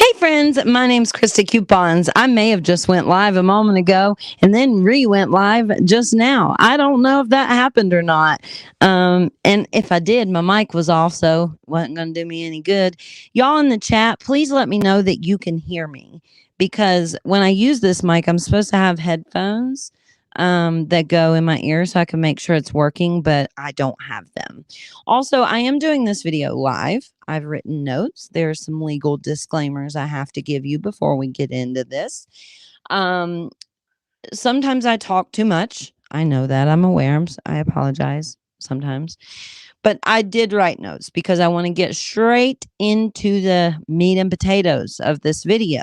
Hey friends, my name's Krista Coupons. I may have just went live a moment ago and then went live just now. I don't know if that happened or not. And if I did, my mic was off, so wasn't going to do me any good. Y'all in the chat, please let me know that you can hear me because when I use this mic, I'm supposed to have headphones that go in my ear so I can make sure it's working, but I don't have them. Also, I am doing this video live. I've written notes. There's some legal disclaimers I have to give you before we get into this. Sometimes I talk too much. I know that. I'm aware. I apologize sometimes. But I did write notes because I want to get straight into the meat and potatoes of this video.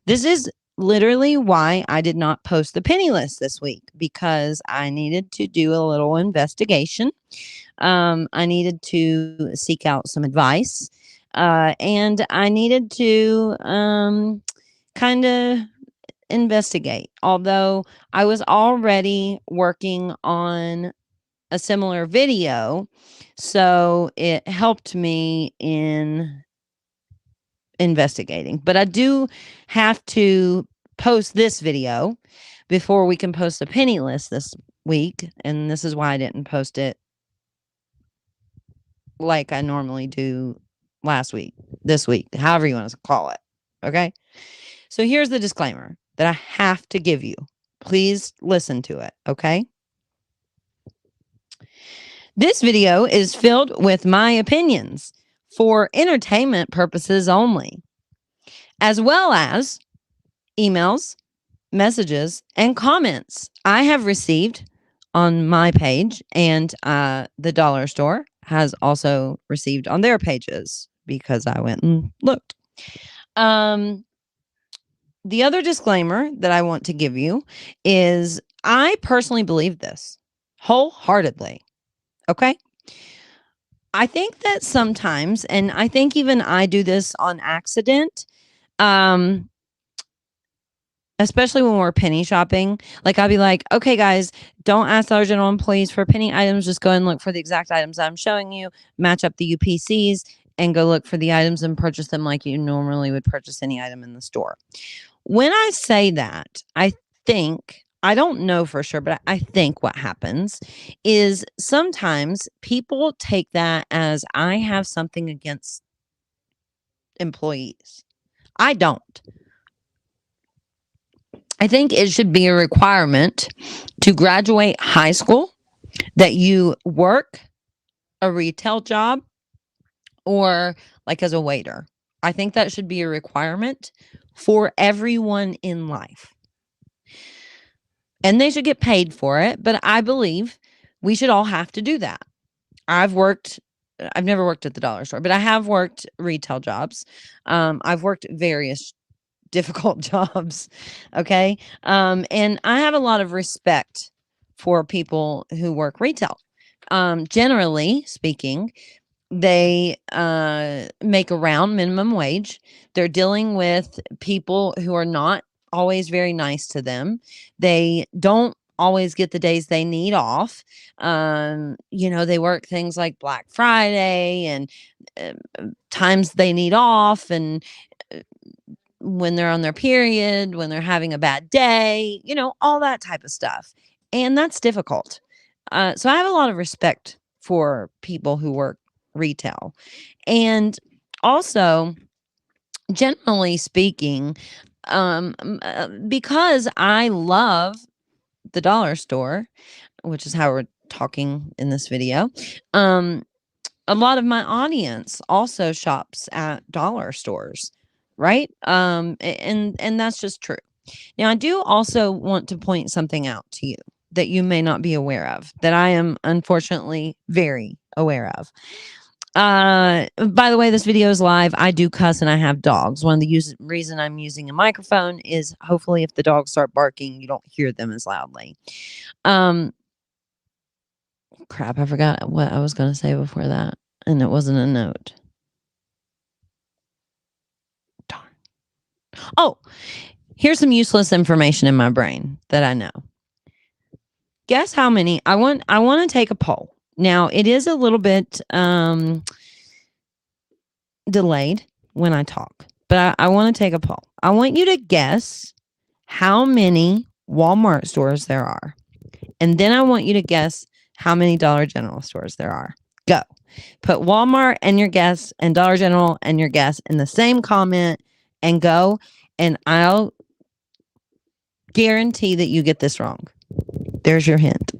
This is literally why I did not post the penny list this week, because I needed to do a little investigation. I needed to seek out some advice, and I needed to kind of investigate. Although I was already working on a similar video, so it helped me in investigating. But I do have to post this video before we can post the penny list this week, and this is why I didn't post it like I normally do last week, this week, however you want to call it. Okay. So here's the disclaimer that I have to give you. Please listen to it. Okay. This video is filled with my opinions for entertainment purposes only, as well as emails, messages, and comments I have received on my page, and the dollar store has also received on their pages because I went and looked. The other disclaimer that I want to give you is I personally believe this wholeheartedly. Okay. I think that sometimes, and I think even I do this on accident, especially when we're penny shopping. Like I'll be like, okay, guys, don't ask Dollar General employees for penny items. Just go and look for the exact items I'm showing you, match up the UPCs, and go look for the items and purchase them like you normally would purchase any item in the store. When I say that, I don't know for sure, but I think what happens is sometimes people take that as I have something against employees. I don't. I think it should be a requirement to graduate high school that you work a retail job or like as a waiter. I think that should be a requirement for everyone in life. And they should get paid for it, but I believe we should all have to do that. I've never worked at the dollar store, but I have worked retail jobs. I've worked various difficult jobs. Okay. And I have a lot of respect for people who work retail. Generally speaking, they make around minimum wage. They're dealing with people who are not always very nice to them. They don't always get the days they need off. They work things like Black Friday and times they need off, and when they're on their period, when they're having a bad day, all that type of stuff. And that's difficult. So I have a lot of respect for people who work retail. And also, generally speaking, because I love the dollar store, which is how we're talking in this video, a lot of my audience also shops at dollar stores, right? And that's just true. Now, I do also want to point something out to you that you may not be aware of, that I am unfortunately very aware of. By the way, this video is live. I do cuss and I have dogs. One of the reason I'm using a microphone is hopefully if the dogs start barking, you don't hear them as loudly. Crap, I forgot what I was going to say before that, and it wasn't a note. Darn. Oh, here's some useless information in my brain that I know. Guess how many? I want to take a poll. Now, it is a little bit delayed when I talk. but I want to take a poll. I want you to guess how many Walmart stores there are. And then I want you to guess how many Dollar General stores there are. Go. Put Walmart and your guess and Dollar General and your guess in the same comment and go. And I'll guarantee that you get this wrong. There's your hint.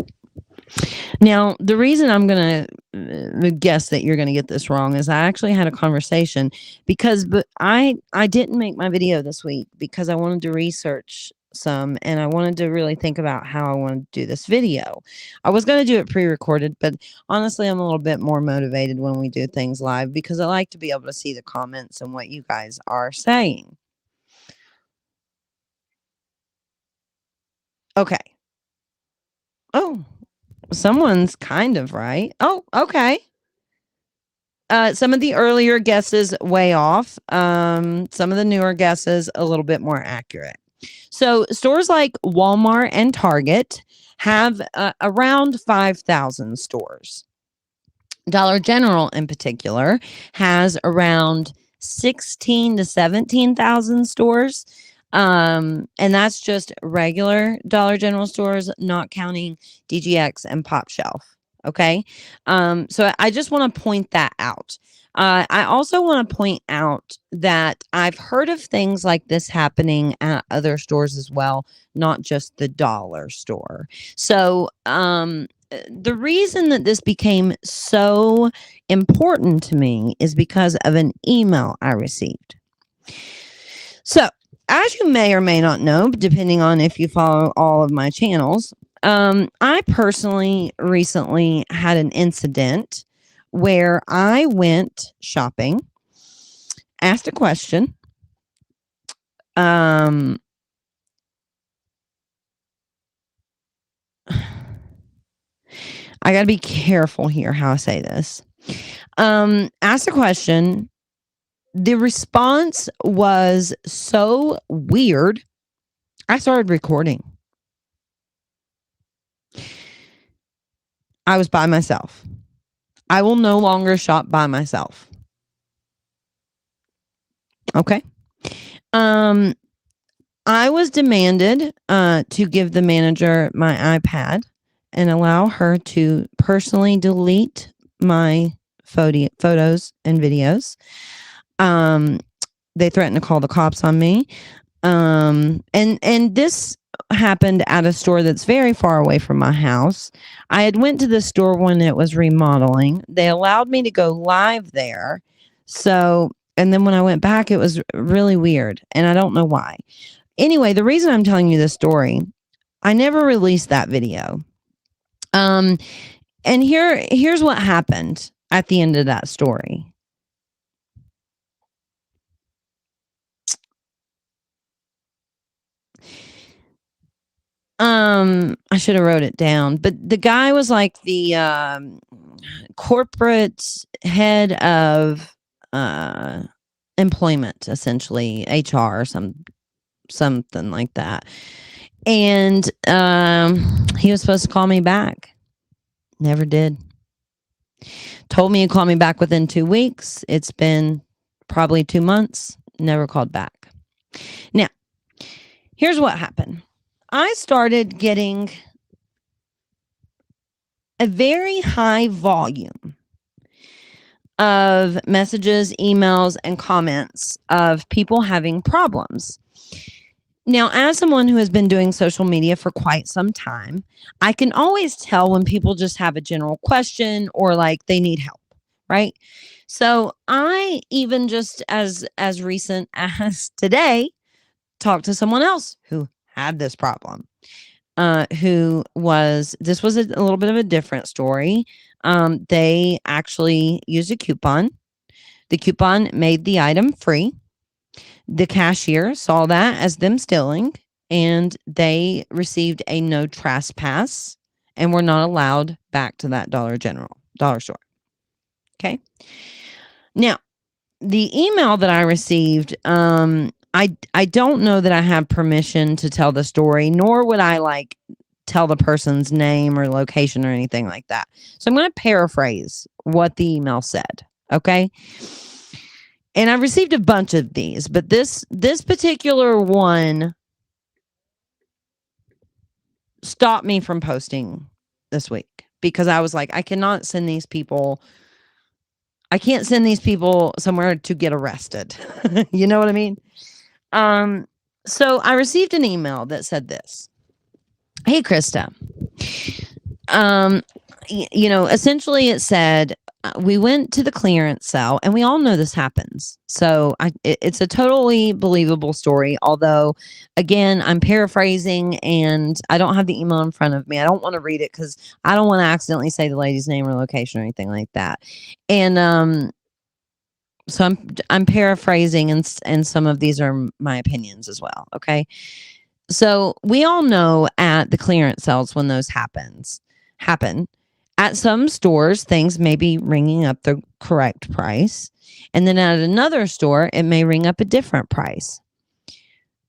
Now, the reason I'm going to guess that you're going to get this wrong is I actually had a conversation because I didn't make my video this week because I wanted to research some and I wanted to really think about how I wanted to do this video. I was going to do it pre-recorded, but honestly, I'm a little bit more motivated when we do things live because I like to be able to see the comments and what you guys are saying. Okay. Oh, someone's kind of right. Oh, okay. Some of the earlier guesses way off. Some of the newer guesses a little bit more accurate. So stores like Walmart and Target have around 5,000 stores. Dollar General in particular has around 16 to 17,000 stores. And that's just regular Dollar General stores, not counting DGX and Pop Shelf. Okay. So I just want to point that out. I also want to point out that I've heard of things like this happening at other stores as well, not just the dollar store. So, the reason that this became so important to me is because of an email I received. So, as you may or may not know, depending on if you follow all of my channels, I personally recently had an incident where I went shopping, asked a question, I got to be careful here how I say this. Asked a question. The response was so weird. I started recording. I was by myself. I will no longer shop by myself. Okay. I was demanded to give the manager my iPad and allow her to personally delete my photos and videos. They threatened to call the cops on me. And this happened at a store that's very far away from my house. I had went to the store when it was remodeling. They allowed me to go live there. So, and then when I went back, it was really weird. And I don't know why. Anyway, the reason I'm telling you this story, I never released that video. And here's what happened at the end of that story. I should have wrote it down, but the guy was like the corporate head of employment, essentially HR or something like that. And he was supposed to call me back. Never did. Told me he'd call me back within 2 weeks. It's been probably 2 months. Never called back. Now, here's what happened. I started getting a very high volume of messages, emails, and comments of people having problems. Now, as someone who has been doing social media for quite some time, I can always tell when people just have a general question or like they need help, right? So I even just as recent as today talked to someone else who had this problem. This was a little bit of a different story. They actually used a coupon. The coupon made the item free. The cashier saw that as them stealing, and they received a no trespass and were not allowed back to that dollar store. Okay. Now, the email that I received, I don't know that I have permission to tell the story, nor would I like tell the person's name or location or anything like that. So I'm going to paraphrase what the email said. Okay. And I've received a bunch of these, but this particular one stopped me from posting this week because I was like, I can't send these people somewhere to get arrested. You know what I mean? So I received an email that said this. Hey, Krista. Essentially it said, we went to the clearance sale, and we all know this happens. So it's a totally believable story. Although, again, I'm paraphrasing and I don't have the email in front of me. I don't want to read it because I don't want to accidentally say the lady's name or location or anything like that. And so I'm paraphrasing, and some of these are my opinions as well. Okay. So we all know at the clearance sales when those happen. At some stores, things may be ringing up the correct price. And then at another store, it may ring up a different price.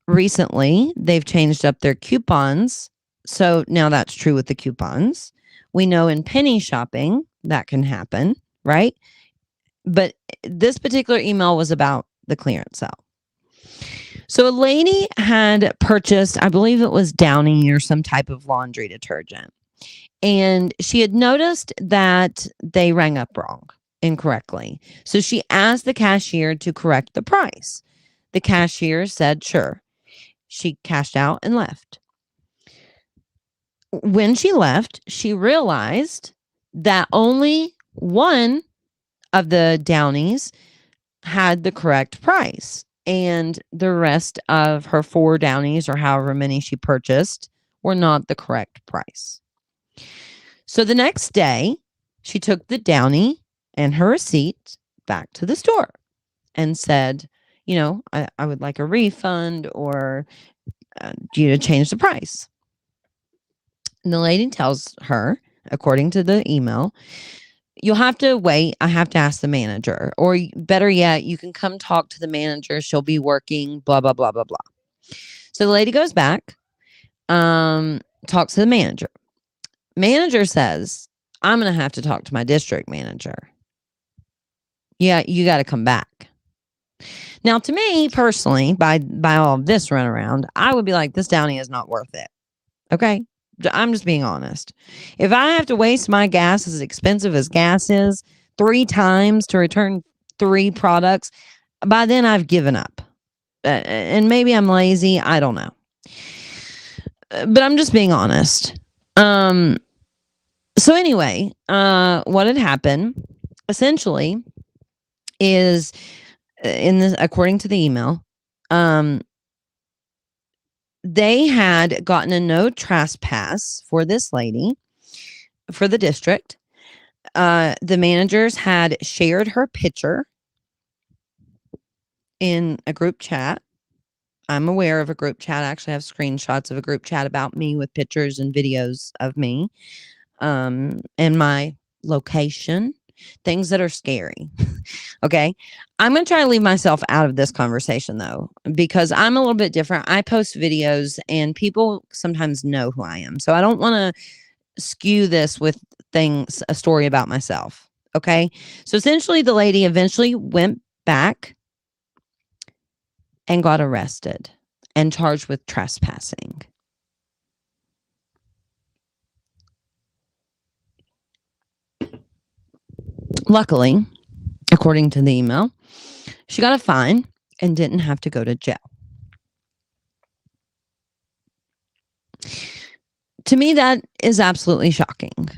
Recently, they've changed up their coupons. So now that's true with the coupons. We know in penny shopping that can happen, right? But this particular email was about the clearance sale. So a lady had purchased, I believe it was Downy or some type of laundry detergent. And she had noticed that they rang up incorrectly. So she asked the cashier to correct the price. The cashier said, sure. She cashed out and left. When she left, she realized that only one of the Downies had the correct price. And the rest of her 4 Downies, or however many she purchased, were not the correct price. So the next day, she took the Downy and her receipt back to the store and said, I would like a refund or you to change the price. And the lady tells her, according to the email, you'll have to wait. I have to ask the manager. Or better yet, you can come talk to the manager. She'll be working, blah, blah, blah, blah, blah. So the lady goes back, talks to the manager. Manager says, I'm going to have to talk to my district manager. Yeah, you got to come back. Now, to me personally, by all of this runaround, I would be like, this Downy is not worth it. Okay? I'm just being honest. If I have to waste my gas, as expensive as gas is, 3 times to return 3 products, by then I've given up. And maybe I'm lazy. I don't know. But I'm just being honest. So anyway, what had happened essentially is according to the email, they had gotten a no trespass for this lady for the district. The managers had shared her picture in a group chat. I'm aware of a group chat. I actually have screenshots of a group chat about me with pictures and videos of me. And my location, things that are scary. Okay. I'm going to try to leave myself out of this conversation though, because I'm a little bit different. I post videos and people sometimes know who I am. So I don't want to skew this with a story about myself. Okay. So essentially the lady eventually went back and got arrested and charged with trespassing. Luckily, according to the email, she got a fine and didn't have to go to jail. To me, that is absolutely shocking.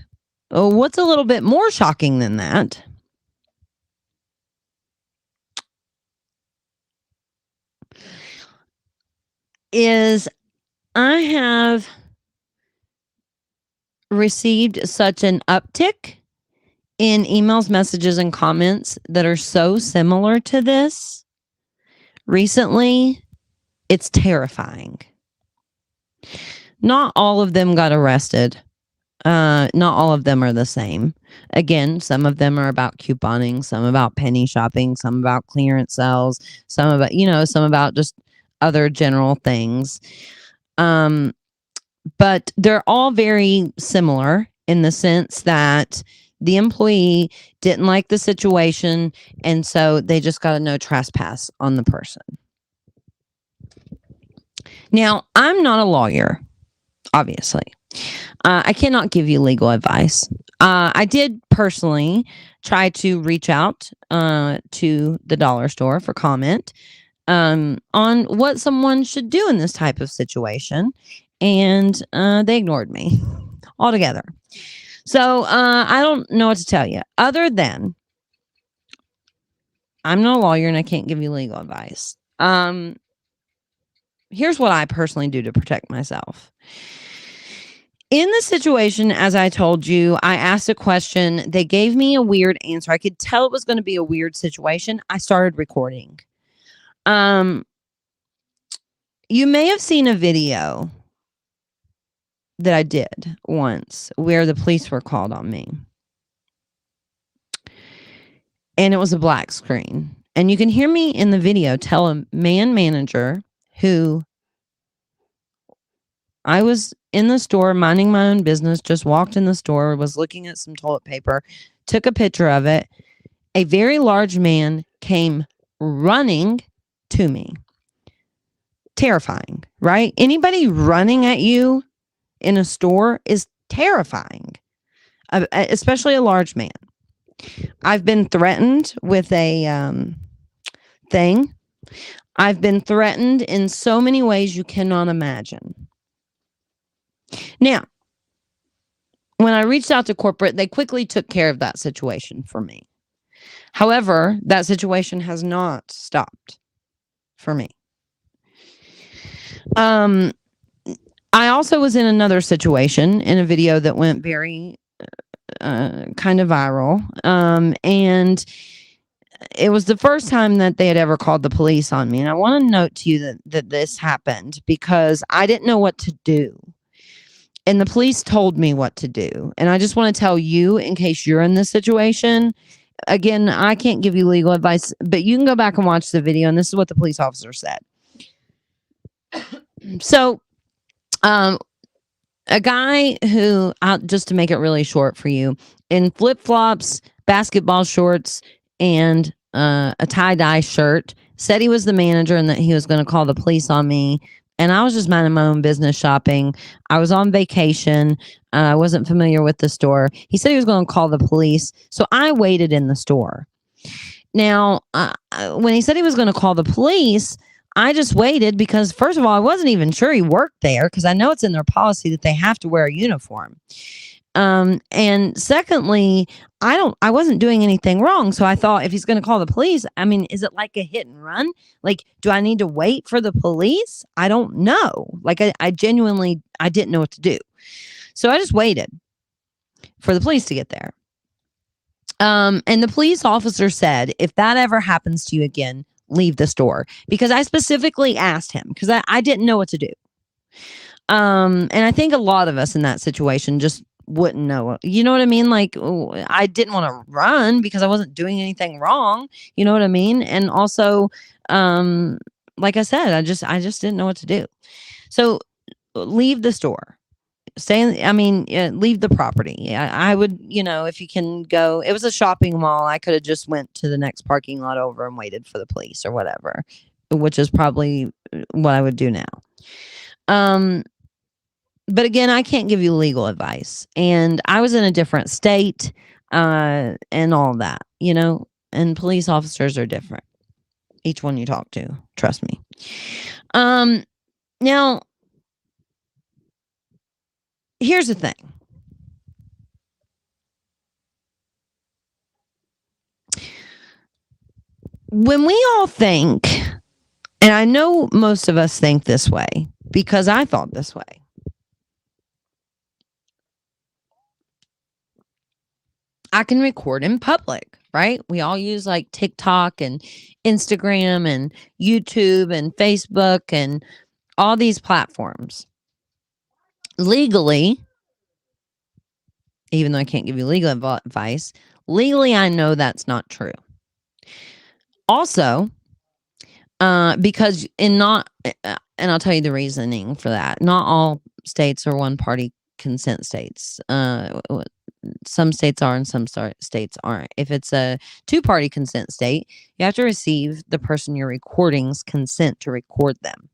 What's a little bit more shocking than that is I have received such an uptick in emails, messages, and comments that are so similar to this recently. It's terrifying. Not all of them got arrested. Not all of them are the same. Again, some of them are about couponing, some about penny shopping, some about clearance sales, some about just other general things. But they're all very similar in the sense that The employee didn't like the situation, and so they just got a no trespass on the person. Now, I'm not a lawyer, obviously. I cannot give you legal advice. I did personally try to reach out to the dollar store for comment on what someone should do in this type of situation, and they ignored me altogether. So I don't know what to tell you other than I'm not a lawyer and I can't give you legal advice. Here's what I personally do to protect myself. In the situation, as I told you, I asked a question. They gave me a weird answer. I could tell it was going to be a weird situation. I started recording. You may have seen a video that I did once where the police were called on me. And it was a black screen. And you can hear me in the video tell a manager who I was in the store minding my own business, just walked in the store, was looking at some toilet paper, took a picture of it. A very large man came running to me. Terrifying, right? Anybody running at you in a store is terrifying, especially a large man. I've been threatened with a thing. I've been threatened in so many ways you cannot imagine. Now, when I reached out to corporate, they quickly took care of that situation for me. However, that situation has not stopped for me. I also was in another situation in a video that went very kind of viral. And it was the first time that they had ever called the police on me. And I want to note to you that this happened because I didn't know what to do. And the police told me what to do. And I just want to tell you, in case you're in this situation, again, I can't give you legal advice, but you can go back and watch the video. And this is what the police officer said. So, a guy who, just to make it really short for you, in flip-flops, basketball shorts, and a tie-dye shirt, said he was the manager and that he was going to call the police on me. And I was just minding my own business shopping. I was on vacation. I wasn't familiar with the store. He said he was going to call the police. So I waited in the store. Now, when he said he was going to call the police, I just waited because, first of all, I wasn't even sure he worked there because I know it's in their policy that they have to wear a uniform. And secondly, I wasn't doing anything wrong. So I thought, if he's going to call the police, I mean, is it like a hit and run? Like, do I need to wait for the police? I don't know. Like, I genuinely, I didn't know what to do. So I just waited for the police to get there. And the police officer said, if that ever happens to you again, leave the store, because I specifically asked him because I didn't know what to do. And I think a lot of us in that situation just wouldn't know. You know what I mean? Like, I didn't want to run because I wasn't doing anything wrong. You know what I mean? And also, like I said, I just didn't know what to do. So leave the store. Leave the property. I would, if you can go, it was a shopping mall. I could have just went to the next parking lot over and waited for the police or whatever, which is probably what I would do now. But again, I can't give you legal advice. And I was in a different state, and all that, and police officers are different. Each one you talk to, trust me. Now, here's the thing. When we all think, and I know most of us think this way because I thought this way. I can record in public, right? We all use like TikTok and Instagram and YouTube and Facebook and all these platforms. Legally, even though I can't give you legal advice, legally, I know that's not true. Also, because and I'll tell you the reasoning for that. Not all states are one-party consent states. some states are and some states aren't. If it's a two-party consent state, you have to receive the person you're recording's consent to record them.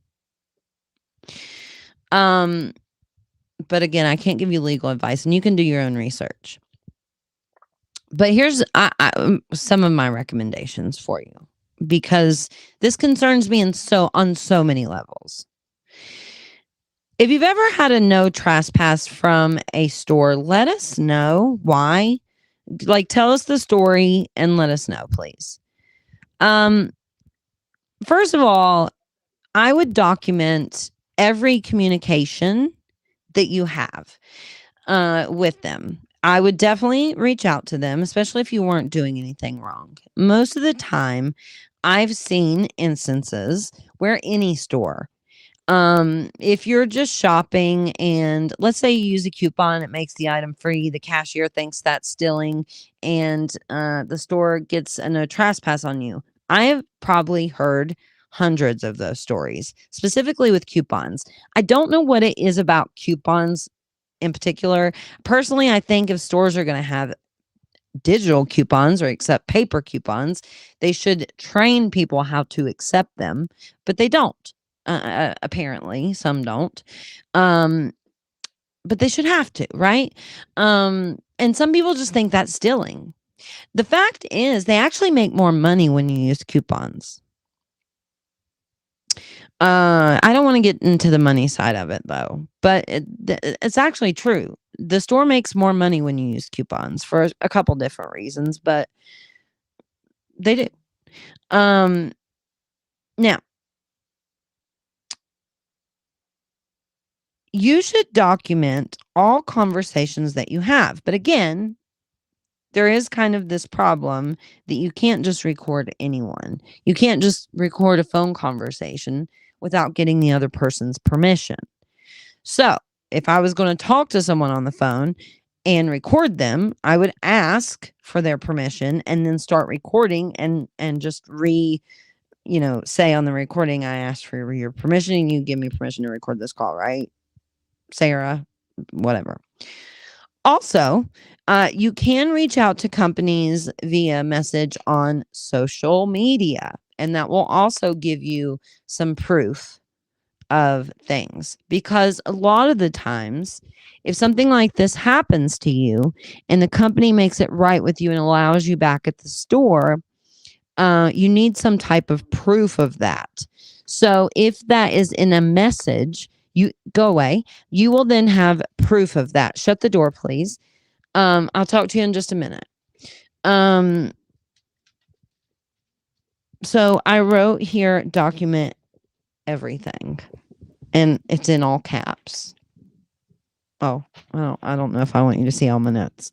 But again, I can't give you legal advice, and you can do your own research. But here's some of my recommendations for you, because this concerns me on so many levels. If you've ever had a no trespass from a store, let us know why. Like, tell us the story and let us know, please. First of all, I would document every communication that you have with them. I would definitely reach out to them, especially if you weren't doing anything wrong. Most of the time, I've seen instances where any store, if you're just shopping and let's say you use a coupon, it makes the item free, the cashier thinks that's stealing, and the store gets a no trespass on you. I have probably heard hundreds of those stories, specifically with coupons. I don't know what it is about coupons in particular. Personally, I think if stores are going to have digital coupons or accept paper coupons, they should train people how to accept them, but they don't. Apparently, some don't. But they should have to, right? And some people just think that's stealing. The fact is, they actually make more money when you use coupons. I don't want to get into the money side of it though, but it's actually true. The store makes more money when you use coupons for a couple different reasons, but they do. Now, you should document all conversations that you have. But again, there is kind of this problem that you can't just record anyone. You can't just record a phone conversation without getting the other person's permission. So, if I was going to talk to someone on the phone and record them, I would ask for their permission and then start recording and just say on the recording, I asked for your permission and you give me permission to record this call, right? Sarah, whatever. Also, you can reach out to companies via message on social media, and that will also give you some proof of things, because a lot of the times, if something like this happens to you and the company makes it right with you and allows you back at the store, you need some type of proof of that. So if that is in a message, you go away. You will then have proof of that. Shut the door, please. I'll talk to you in just a minute. So I wrote here, document everything, and it's in all caps. Oh, I don't know if I want you to see all my notes.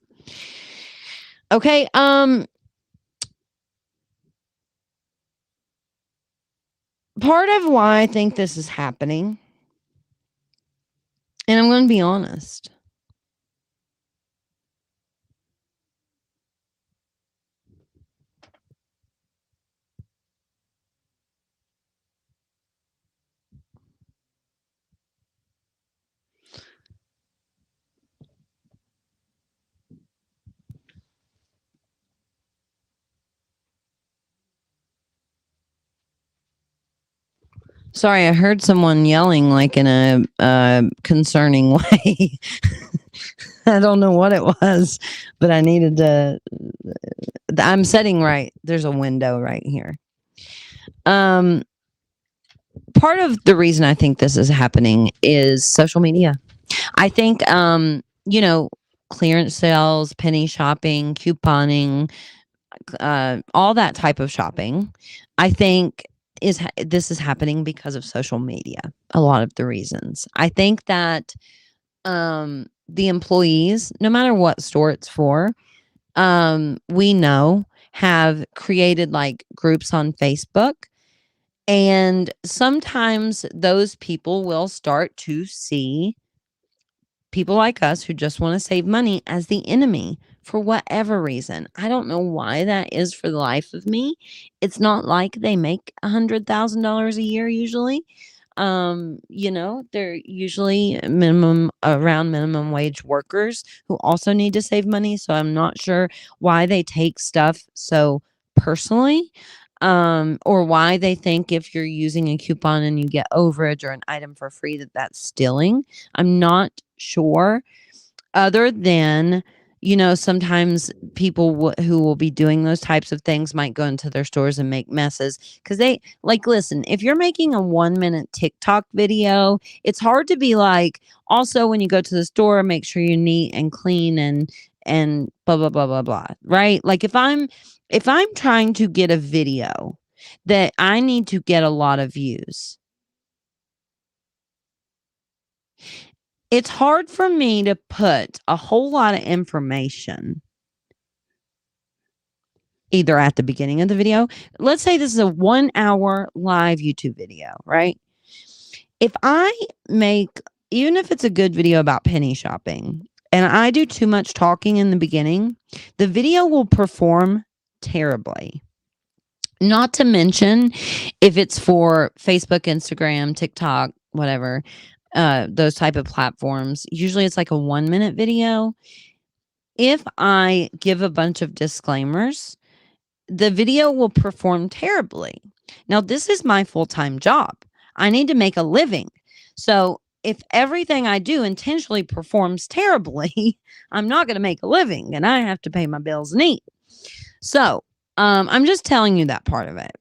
Okay. Part of why I think this is happening, and I'm going to be honest, sorry, I heard someone yelling like in a concerning way. I don't know what it was, but I needed to. I'm setting right. There's a window right here. Part of the reason I think this is happening is social media. I think, clearance sales, penny shopping, couponing, all that type of shopping, I think this is happening because of social media. A lot of the reasons. I think that the employees, no matter what store it's for, we know have created like groups on Facebook. And sometimes those people will start to see people like us who just want to save money as the enemy for whatever reason. I don't know why that is for the life of me. It's not like they make $100,000 a year usually. They're usually around minimum wage workers who also need to save money. So I'm not sure why they take stuff so personally, or why they think if you're using a coupon and you get overage or an item for free that that's stealing. I'm not sure, other than, sometimes people who will be doing those types of things might go into their stores and make messes because they like, listen, if you're making a 1 minute TikTok video, it's hard to be like, also when you go to the store, make sure you're neat and clean and blah blah blah blah blah, right? Like if I'm trying to get a video that I need to get a lot of views, it's hard for me to put a whole lot of information either at the beginning of the video. Let's say this is a 1 hour live YouTube video, right? If I make, even if it's a good video about penny shopping, and I do too much talking in the beginning, the video will perform terribly. Not to mention if it's for Facebook, Instagram, TikTok, whatever, those type of platforms. Usually it's like a 1 minute video. If I give a bunch of disclaimers, the video will perform terribly. Now, this is my full-time job. I need to make a living. So if everything I do intentionally performs terribly, I'm not going to make a living and I have to pay my bills and eat. So I'm just telling you that part of it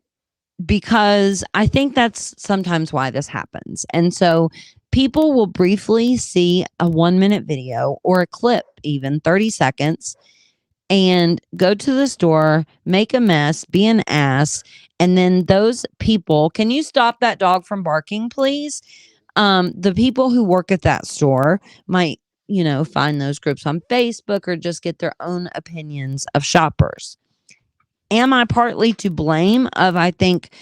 because I think that's sometimes why this happens. And so people will briefly see a 1 minute video or a clip, even 30 seconds, and go to the store, make a mess, be an ass. And then those people, can you stop that dog from barking, please? The people who work at that store might, find those groups on Facebook or just get their own opinions of shoppers. Am I partly to blame of, I think,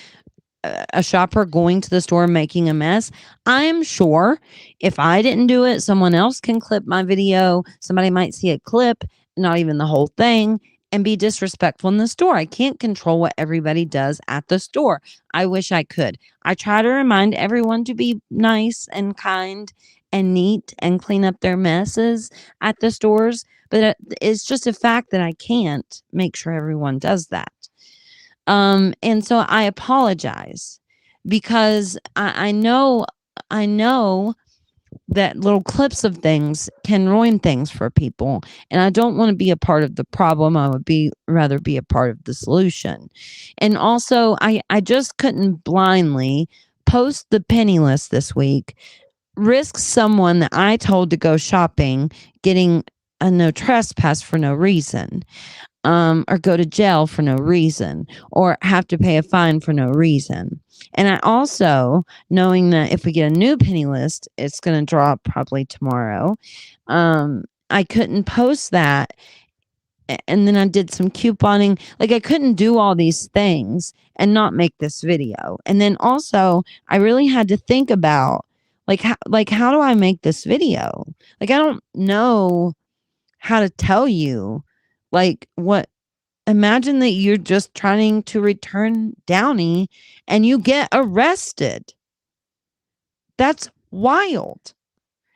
a shopper going to the store making a mess? I'm sure if I didn't do it, someone else can clip my video. Somebody might see a clip, not even the whole thing, and be disrespectful in the store. I can't control what everybody does at the store. I wish I could. I try to remind everyone to be nice and kind and neat and clean up their messes at the stores, but it's just a fact that I can't make sure everyone does that. And so I apologize because I know that little clips of things can ruin things for people, and I don't want to be a part of the problem. I would rather be a part of the solution. And also, I just couldn't blindly post the penny list this week, risk someone that I told to go shopping getting a no trespass for no reason, or go to jail for no reason, or have to pay a fine for no reason. And I also, knowing that if we get a new penny list, it's going to drop probably tomorrow, I couldn't post that. And then I did some couponing. Like, I couldn't do all these things and not make this video. And then also, I really had to think about, how do I make this video? Like, I don't know how to tell you, imagine that you're just trying to return Downy and you get arrested. That's wild.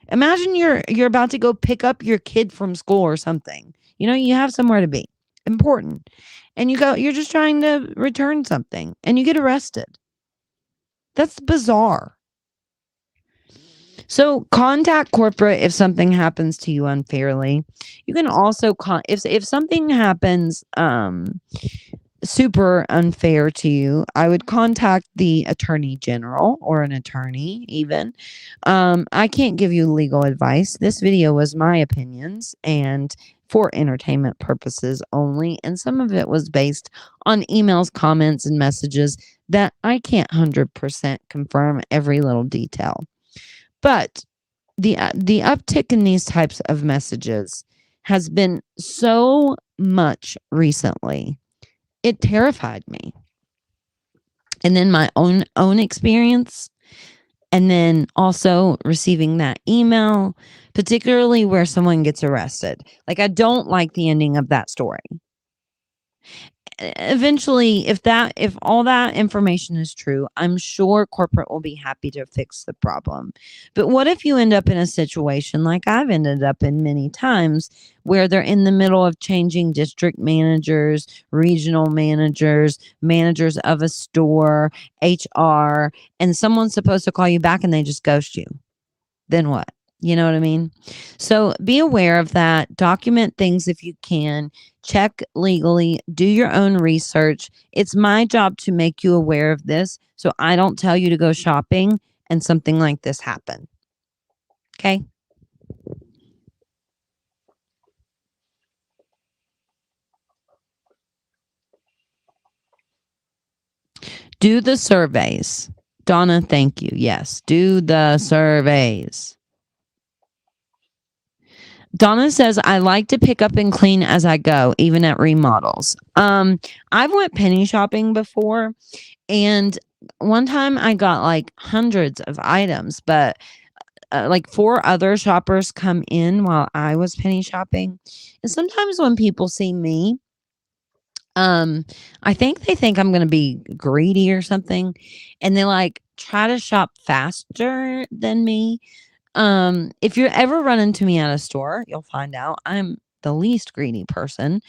Imagine you're about to go pick up your kid from school or something. You have somewhere to be important. And you're just trying to return something and you get arrested. That's bizarre. So contact corporate if something happens to you unfairly. You can also if something happens super unfair to you, I would contact the attorney general or an attorney even. I can't give you legal advice. This video was my opinions and for entertainment purposes only, and some of it was based on emails, comments, and messages that I can't 100% confirm every little detail. But the uptick in these types of messages has been so much recently. It terrified me. And then my own experience, and then also receiving that email, particularly where someone gets arrested. Like, I don't like the ending of that story. eventually, if all that information is true, I'm sure corporate will be happy to fix the problem. But what if you end up in a situation like I've ended up in many times, where they're in the middle of changing district managers, regional managers, managers of a store, HR, and someone's supposed to call you back and they just ghost you? Then what? You know what I mean? So be aware of that. Document things if you can. Check legally. Do your own research. It's my job to make you aware of this so I don't tell you to go shopping and something like this happen. Okay? Do the surveys. Donna, thank you. Yes, do the surveys. Donna says, I like to pick up and clean as I go, even at remodels. I've went penny shopping before, and one time I got like hundreds of items, but like 4 other shoppers come in while I was penny shopping. And sometimes when people see me, I think they think I'm gonna be greedy or something, and they like try to shop faster than me. If you ever run into me at a store, you'll find out I'm the least greedy person.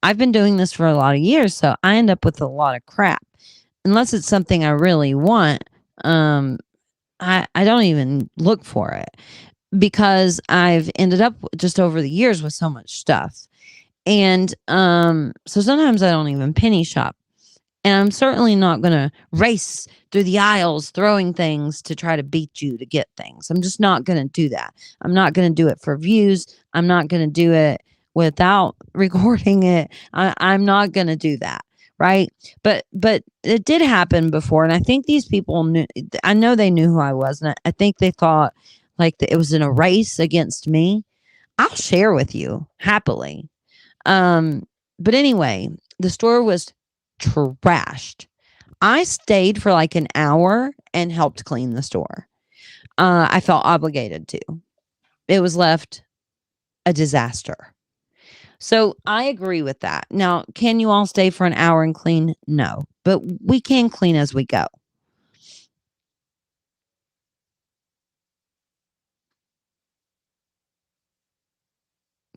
I've been doing this for a lot of years, so I end up with a lot of crap. Unless it's something I really want, um, I don't even look for it because I've ended up just over the years with so much stuff. And so sometimes I don't even penny shop. And I'm certainly not going to race through the aisles throwing things to try to beat you to get things. I'm just not going to do that. I'm not going to do it for views. I'm not going to do it without recording it. I'm not going to do that. Right. But it did happen before. And I think these people knew, I know they knew who I was. And I think they thought like it was in a race against me. I'll share with you happily. But anyway, the store was trashed. I stayed for like an hour and helped clean the store. I felt obligated to. It was left a disaster. So I agree with that. Now, can you all stay for an hour and clean? No, but we can clean as we go.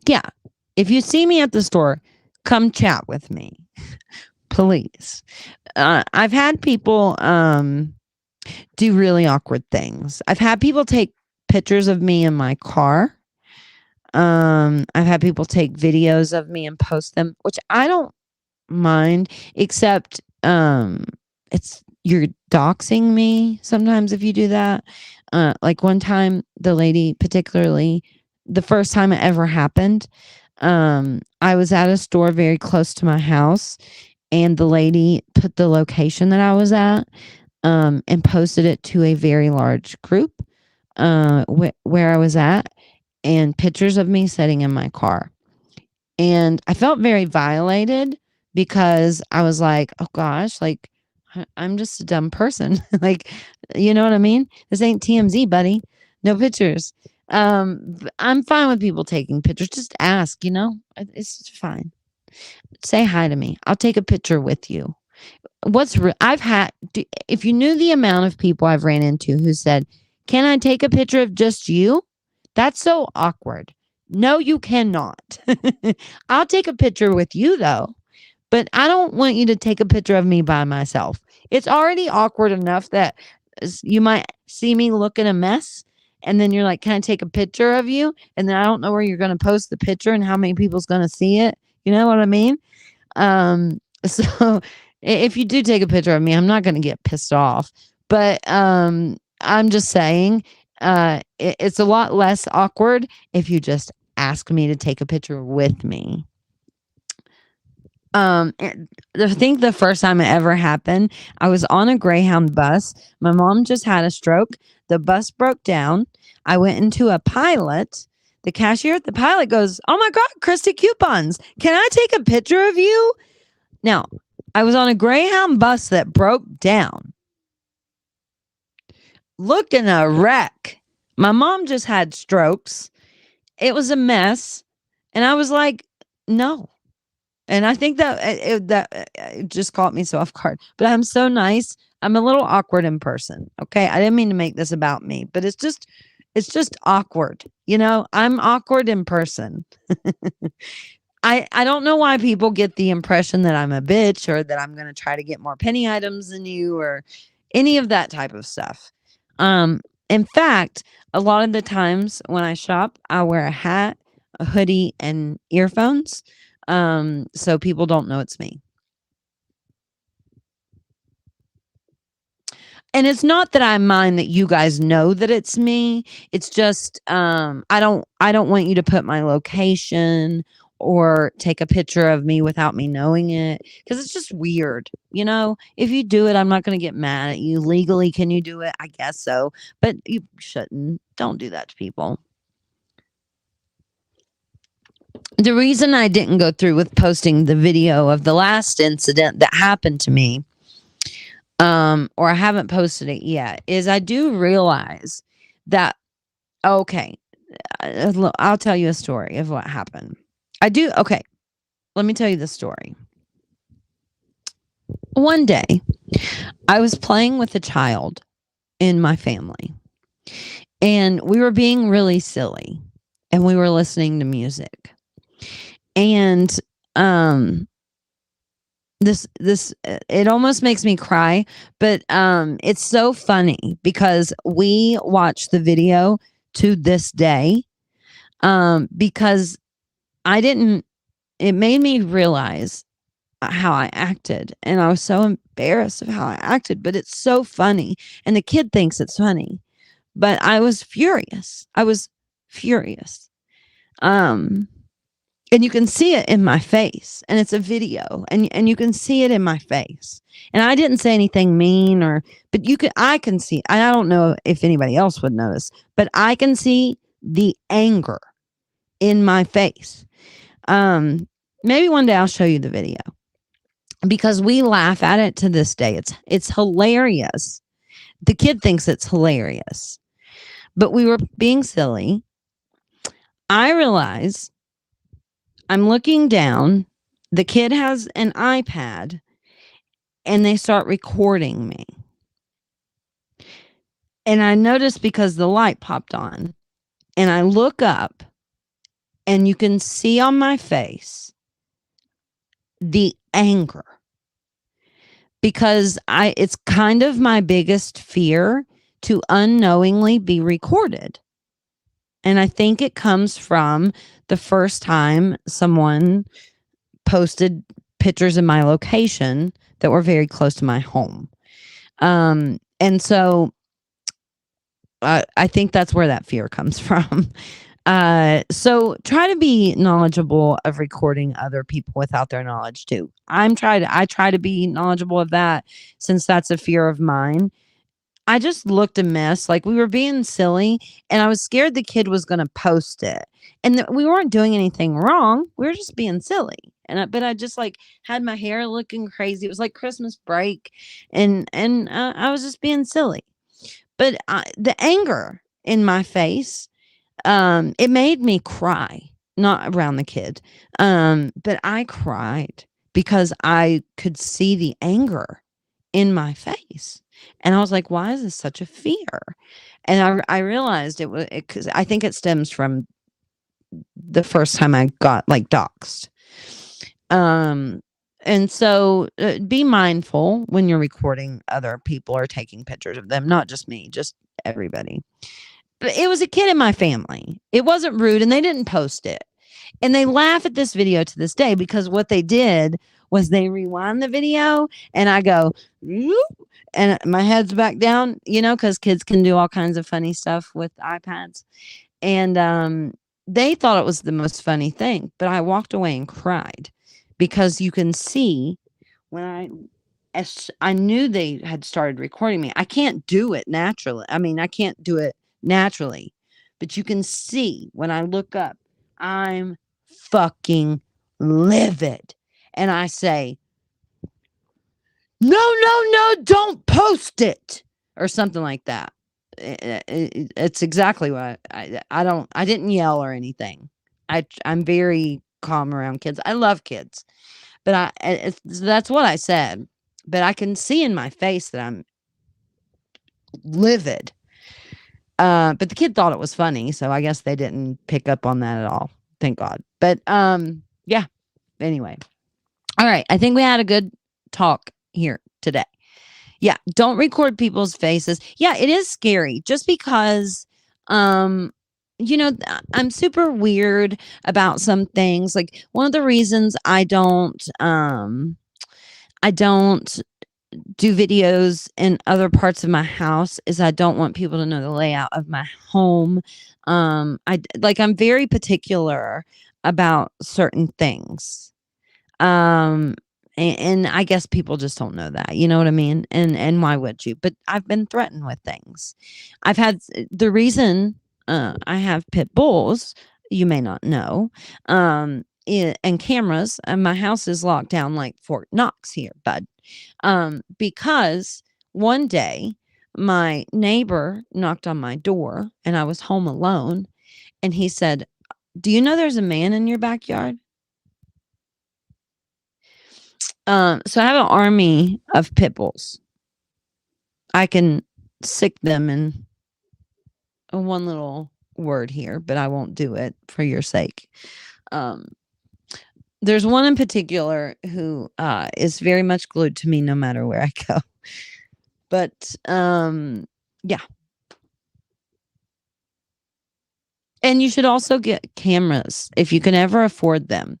Yeah. If you see me at the store, come chat with me, please. I've had people do really awkward things. I've had people take pictures of me in my car. I've had people take videos of me and post them, which I don't mind, except it's you're doxing me sometimes if you do that. Like one time, the lady, particularly the first time it ever happened, I was at a store very close to my house, and the lady put the location that I was at, and posted it to a very large group, where I was at, and pictures of me sitting in my car. And I felt very violated because I was like, oh gosh, like I'm just a dumb person. Like, you know what I mean? This ain't TMZ, buddy. No pictures. I'm fine with people taking pictures. Just ask, it's fine. Say hi to me. I'll take a picture with you. If you knew the amount of people I've ran into who said, can I take a picture of just you? That's so awkward. No, you cannot. I'll take a picture with you though, but I don't want you to take a picture of me by myself. It's already awkward enough that you might see me looking a mess, and then you're like, can I take a picture of you? And then I don't know where you're going to post the picture and how many people's going to see it. You know what I mean? So if you do take a picture of me, I'm not going to get pissed off, but I'm just saying it's a lot less awkward if you just ask me to take a picture with me. I think the first time it ever happened, I was on a Greyhound bus. My mom just had a stroke. The bus broke down. I went into a Pilot. The cashier at the Pilot goes, oh my God, Christy Coupons. Can I take a picture of you? Now, I was on a Greyhound bus that broke down. Looking a wreck. My mom just had strokes. It was a mess. And I was like, no. And I think that it just caught me so off guard. But I'm so nice. I'm a little awkward in person. Okay. I didn't mean to make this about me, but it's just awkward. I'm awkward in person. I don't know why people get the impression that I'm a bitch or that I'm gonna try to get more penny items than you or any of that type of stuff. Um, in fact, a lot of the times when I shop, I wear a hat, a hoodie, and earphones, so people don't know it's me. And it's not that I mind that you guys know that it's me. It's just, I don't want you to put my location or take a picture of me without me knowing it because it's just weird. If you do it, I'm not going to get mad at you. Legally, can you do it? I guess so, but you shouldn't. Don't do that to people. The reason I didn't go through with posting the video of the last incident that happened to me, or I haven't posted it yet, is I do realize that okay, I'll tell you a story of what happened. Okay, let me tell you the story. One day, I was playing with a child in my family, and we were being really silly, and we were listening to music. And this it almost makes me cry, but it's so funny because we watch the video to this day, because I didn't it made me realize how I acted, and I was so embarrassed of how I acted, but it's so funny, and the kid thinks it's funny, but I was furious. I was furious. Um and you can see it in my face, and it's a video, and you can see it in my face. And I didn't say anything mean, but I can see. I don't know if anybody else would notice, but I can see the anger in my face. Maybe one day I'll show you the video because we laugh at it to this day. It's hilarious. The kid thinks it's hilarious, but we were being silly. I realize I'm looking down. The kid has an iPad and they start recording me. And I notice because the light popped on and I look up and you can see on my face the anger because it's kind of my biggest fear to unknowingly be recorded. And I think it comes from the first time someone posted pictures of my location that were very close to my home. And so I think that's where that fear comes from. So try to be knowledgeable of recording other people without their knowledge too. I try to be knowledgeable of that since that's a fear of mine. I just looked a mess. Like we were being silly and I was scared the kid was going to post it. And we weren't doing anything wrong. We were just being silly. But I just like had my hair looking crazy. It was like Christmas break and I was just being silly. But the anger in my face, it made me cry, not around the kid. But I cried because I could see the anger in my face. And I was like, why is this such a fear? And I realized it was because I think it stems from the first time I got like doxxed. And so be mindful when you're recording other people or taking pictures of them, not just me, just everybody. But it was a kid in my family. It wasn't rude and they didn't post it. And they laugh at this video to this day because what they did was they rewind the video and I go, "Whoop," and my head's back down, because kids can do all kinds of funny stuff with iPads. And they thought it was the most funny thing, but I walked away and cried because you can see when I knew they had started recording me. I can't do it naturally. I mean, I can't do it naturally, but you can see when I look up, I'm fucking livid. And I say, no, no, no, don't post it or something like that. It's exactly what I didn't yell or anything. I'm very calm around kids. I love kids, but that's what I said. But I can see in my face that I'm livid. But the kid thought it was funny, so I guess they didn't pick up on that at all. Thank God. But yeah. Anyway. All right. I think we had a good talk here today. Yeah, don't record people's faces. Yeah, it is scary just because I'm super weird about some things. Like one of the reasons I don't do videos in other parts of my house is I don't want people to know the layout of my home. I'm very particular about certain things. Um, and I guess people just don't know that, you know what I mean? And why would you? But I've been threatened with things. I've had the reason I have pit bulls, you may not know, and cameras, and my house is locked down like Fort Knox here, bud. Because one day my neighbor knocked on my door and I was home alone, and he said, "Do you know there's a man in your backyard?" So I have an army of pit bulls. I can sick them in one little word here, but I won't do it for your sake. There's one in particular who is very much glued to me no matter where I go. But yeah. And you should also get cameras if you can ever afford them.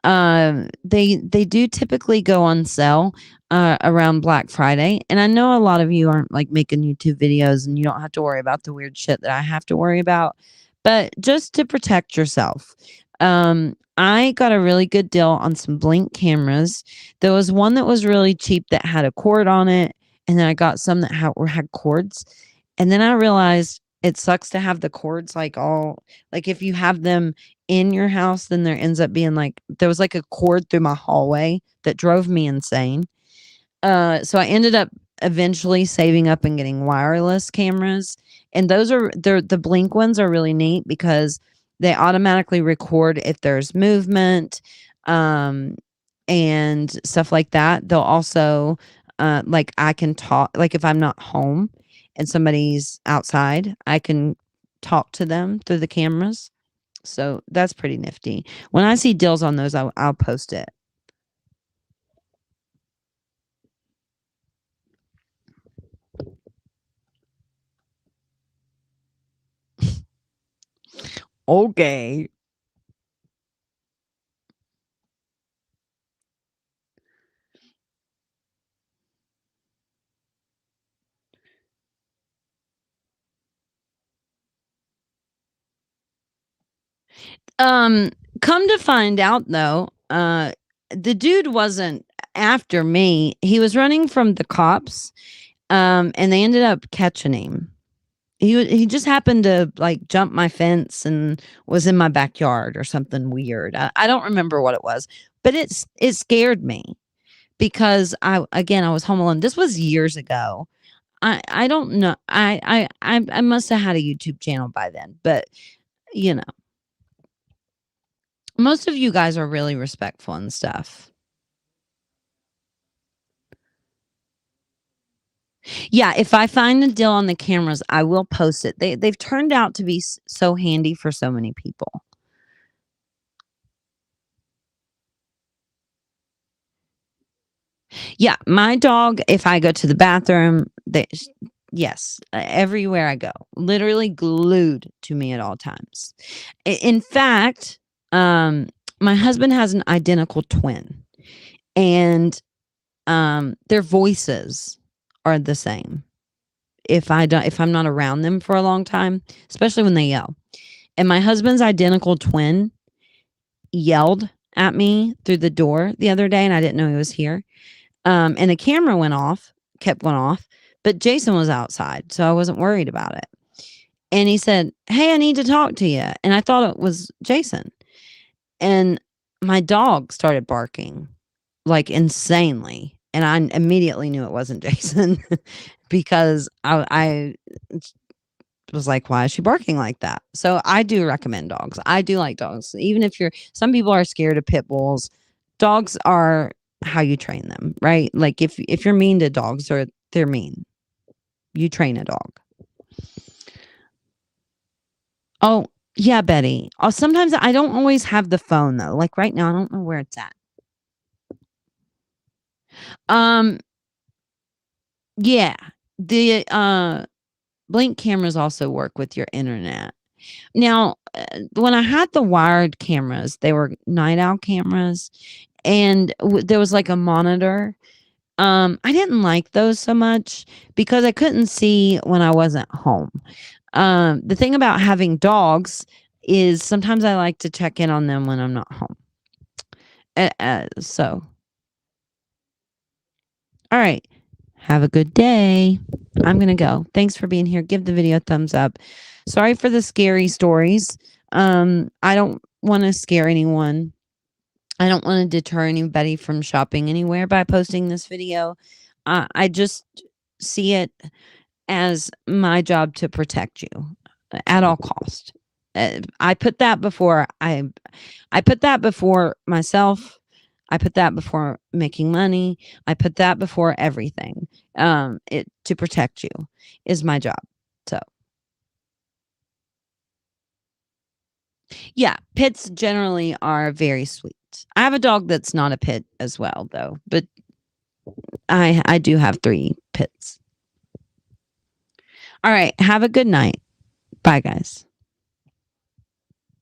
They do typically go on sale around Black Friday, and I know a lot of you aren't like making YouTube videos, and you don't have to worry about the weird shit that I have to worry about. But just to protect yourself, I got a really good deal on some Blink cameras. There was one that was really cheap that had a cord on it, and then I got some that had cords, and then I realized it sucks to have the cords like if you have them in your house, then there ends up being like there was like a cord through my hallway that drove me insane. So I ended up eventually saving up and getting wireless cameras, and the Blink ones are really neat because they automatically record if there's movement, and stuff like that. They'll also like I can talk, like if I'm not home and somebody's outside, I can talk to them through the cameras. So that's pretty nifty. When I see deals on those, I'll post it. Okay. Come to find out though, the dude wasn't after me. He was running from the cops, and they ended up catching him. He just happened to like jump my fence and was in my backyard or something weird. I don't remember what it was, but it scared me because I was home alone. This was years ago. I don't know. I must have had a YouTube channel by then, but you know, most of you guys are really respectful and stuff. Yeah, if I find a deal on the cameras, I will post it. They've turned out to be so handy for so many people. Yeah, my dog, if I go to the bathroom, yes, everywhere I go, literally glued to me at all times. In fact, my husband has an identical twin, and their voices are the same. If I'm not around them for a long time, especially when they yell. And my husband's identical twin yelled at me through the door the other day, and I didn't know he was here. And the camera kept going off, but Jason was outside, so I wasn't worried about it. And he said, "Hey, I need to talk to you." And I thought it was Jason. And my dog started barking like insanely. And I immediately knew it wasn't Jason because I was like, why is she barking like that? So I do recommend dogs. I do like dogs. Even if some people are scared of pit bulls, dogs are how you train them, right? Like if you're mean to dogs, or they're mean, you train a dog. Oh, yeah, Betty. Oh, sometimes I don't always have the phone though. Like right now, I don't know where it's at. Um, yeah. The Blink cameras also work with your internet. Now, when I had the wired cameras, they were night owl cameras, and there was like a monitor. I didn't like those so much because I couldn't see when I wasn't home. The thing about having dogs is sometimes I like to check in on them when I'm not home. So, all right. Have a good day. I'm going to go. Thanks for being here. Give the video a thumbs up. Sorry for the scary stories. I don't want to scare anyone. I don't want to deter anybody from shopping anywhere by posting this video. I just see it as my job to protect you at all cost. I put that before I put that before myself. I put that before making money. I put that before everything. It to protect you is my job. So yeah, pits generally are very sweet. I have a dog that's not a pit as well though, but I do have 3 pits. All right, have a good night. Bye guys.